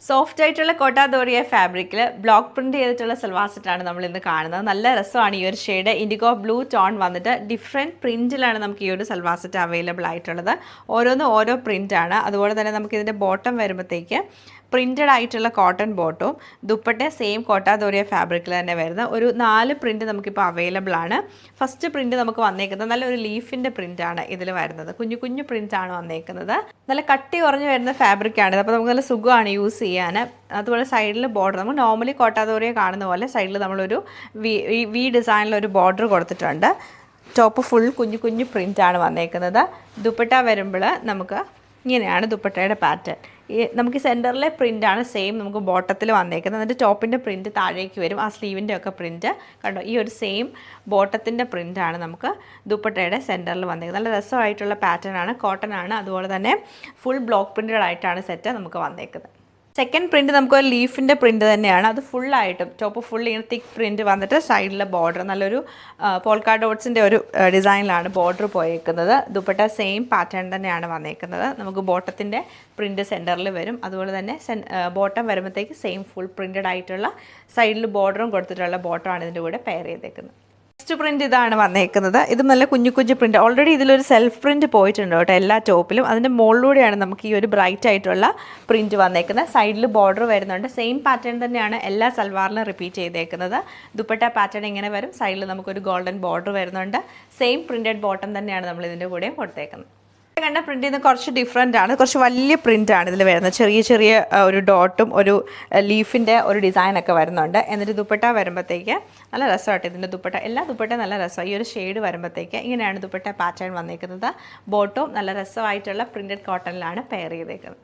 Soft ആയിട്ടുള്ള കോട്ട ദോറിയ ഫാബ്രിക്കിൽ ബ്ലോക്ക് പ്രിന്റ് ചെയ്തിട്ടുള്ള സൽവാർ സെറ്റാണ് നമ്മൾ ഇന്ന് കാണുന്നത്. നല്ല രസമാണ് ഈ ഒരു ഷെയ്ഡ്. ഇൻഡിഗോ ബ്ലൂ ടോൺ വന്നിട്ട് ഡിഫറെൻറ്റ് പ്രിൻറ്റിലാണ് നമുക്ക് ഈ ഒരു സൽവാർ സെറ്റ് അവൈലബിൾ ആയിട്ടുള്ളത്. ഓരോന്നും ഓരോ പ്രിൻ്റാണ്. അതുപോലെ തന്നെ നമുക്ക് ഇതിൻ്റെ ബോട്ടം വരുമ്പോഴത്തേക്ക് പ്രിൻറ്റഡ് ആയിട്ടുള്ള കോട്ടൺ ബോട്ടും ദുപ്പട്ട സെയിം കോട്ട ദോറിയ ഫാബ്രിക്കിൽ തന്നെ വരുന്ന ഒരു 4 പ്രിൻറ്റ് നമുക്കിപ്പോൾ അവൈലബിൾ ആണ്. ഫസ്റ്റ് പ്രിൻറ്റ് നമുക്ക് വന്നേക്കുന്നത് നല്ലൊരു ലീഫിൻ്റെ പ്രിൻ്റാണ് ഇതിൽ വരുന്നത്. കുഞ്ഞു കുഞ്ഞു പ്രിൻ്റാണ് വന്നേക്കുന്നത്. നല്ല കട്ടി കുറഞ്ഞ് വരുന്ന ഫാബ്രിക്കാണ്. അപ്പോൾ നമുക്ക് നല്ല സുഖമാണ് യൂസ് ചെയ്യാൻ. അതുപോലെ സൈഡിൽ ബോർഡർ നമ്മൾ നോർമലി കോട്ട ദോറിയ കാണുന്ന പോലെ സൈഡിൽ നമ്മളൊരു വി ഡിസൈനിലൊരു ബോർഡർ കൊടുത്തിട്ടുണ്ട്. ടോപ്പ് ഫുൾ കുഞ്ഞു കുഞ്ഞു പ്രിൻ്റാണ് വന്നേക്കുന്നത്. ദുപ്പട്ട വരുമ്പോൾ നമുക്ക് ഇങ്ങനെയാണ് ദുപ്പട്ടയുടെ പാറ്റേൺ. നമുക്ക് സെൻറ്ററിലെ പ്രിൻ്റാണ് സെയിം നമുക്ക് ബോട്ടത്തിൽ വന്നേക്കുന്നത്. എന്നിട്ട് ടോപ്പിൻ്റെ പ്രിൻറ്റ് താഴേക്ക് വരും. ആ സ്ലീവിൻ്റെ ഒക്കെ പ്രിൻറ്റ് കണ്ടോ, ഈ ഒരു സെയിം ബോട്ടത്തിൻ്റെ പ്രിൻ്റാണ് നമുക്ക് ദുപ്പട്ടയുടെ സെൻറ്ററിൽ വന്നേക്കുന്നത്. നല്ല രസമായിട്ടുള്ള പാറ്റേൺ ആണ്, കോട്ടൺ ആണ്. അതുപോലെ തന്നെ ഫുൾ ബ്ലോക്ക് പ്രിൻറ്റഡ് ആയിട്ടാണ് സെറ്റ് നമുക്ക് വന്നേക്കുന്നത്. സെക്കൻഡ് പ്രിൻറ്റ് നമുക്കൊരു ലീഫിൻ്റെ പ്രിൻറ്റ് തന്നെയാണ്. അത് ഫുള്ളായിട്ടും ടോപ്പ് ഫുൾ ഇങ്ങനെ തിക്ക് പ്രിൻറ്റ് വന്നിട്ട് സൈഡിലെ ബോർഡർ നല്ലൊരു പോൾക്കാ ഡോട്ട്സിൻ്റെ ഒരു ഡിസൈനിലാണ് ബോർഡർ പോയേക്കുന്നത്. ദുപ്പട്ട സെയിം പാറ്റേൺ തന്നെയാണ് വന്നേക്കുന്നത്. നമുക്ക് ബോട്ടത്തിൻ്റെ പ്രിൻറ്റ് സെൻറ്ററിൽ വരും. അതുപോലെ തന്നെ ബോട്ടം വരുമ്പോഴത്തേക്ക് സെയിം ഫുൾ പ്രിൻറ്റഡ് ആയിട്ടുള്ള സൈഡിൽ ബോർഡറും കൊടുത്തിട്ടുള്ള ബോട്ടമാണ് ഇതിൻ്റെ കൂടെ പെയർ ചെയ്തേക്കുന്നത്. നെക്സ്റ്റ് പ്രിൻറ്റ് ഇതാണ് വന്നേക്കുന്നത്. ഇത് നല്ല കുഞ്ഞു കുഞ്ഞു പ്രിൻറ്റ്. ഓൾറെഡി ഇതിലൊരു സെൽഫ് പ്രിൻറ്റ് പോയിട്ടുണ്ട് കേട്ടോ എല്ലാ ടോപ്പിലും. അതിൻ്റെ മുകളിലൂടെയാണ് നമുക്ക് ഈ ഒരു ബ്രൈറ്റ് ആയിട്ടുള്ള പ്രിൻറ്റ് വന്നേക്കുന്നത്. സൈഡിൽ ബോർഡർ വരുന്നുണ്ട്. സെയിം പാറ്റേൺ തന്നെയാണ് എല്ലാ സൽവാറിലും റിപ്പീറ്റ് ചെയ്തേക്കുന്നത്. ദുപ്പട്ട പാറ്റേൺ ഇങ്ങനെ വരും. സൈഡിൽ നമുക്കൊരു ഗോൾഡൻ ബോർഡർ വരുന്നുണ്ട്. സെയിം പ്രിൻറ്റഡ് ബോട്ടം തന്നെയാണ് നമ്മൾ ഇതിൻ്റെ കൂടെയും കൊടുത്തേക്കുന്നത്. കണ്ട പ്രിൻറ്റിൽ നിന്ന് കുറച്ച് ഡിഫറെൻ്റ് ആണ്. കുറച്ച് വലിയ പ്രിൻ്റാണ് ഇതിൽ വരുന്നത്. ചെറിയ ചെറിയ ഒരു ഡോട്ടും ഒരു ലീഫിൻ്റെ ഒരു ഡിസൈനൊക്കെ വരുന്നുണ്ട്. എന്നിട്ട് ദുപ്പട്ട വരുമ്പോഴത്തേക്ക് നല്ല രസമായിട്ട് ഇതിൻ്റെ ദുപ്പട്ട എല്ലാ ദുപ്പട്ടയും നല്ല രസമാണ്. ഈ ഒരു ഷെയ്ഡ് വരുമ്പോഴത്തേക്ക് ഇങ്ങനെയാണ് ദുപ്പട്ട പാറ്റേൺ വന്നേക്കുന്നത്. ബോട്ടും നല്ല രസമായിട്ടുള്ള പ്രിൻറ്റഡ് കോട്ടണിലാണ് പെയർ ചെയ്തേക്കുന്നത്.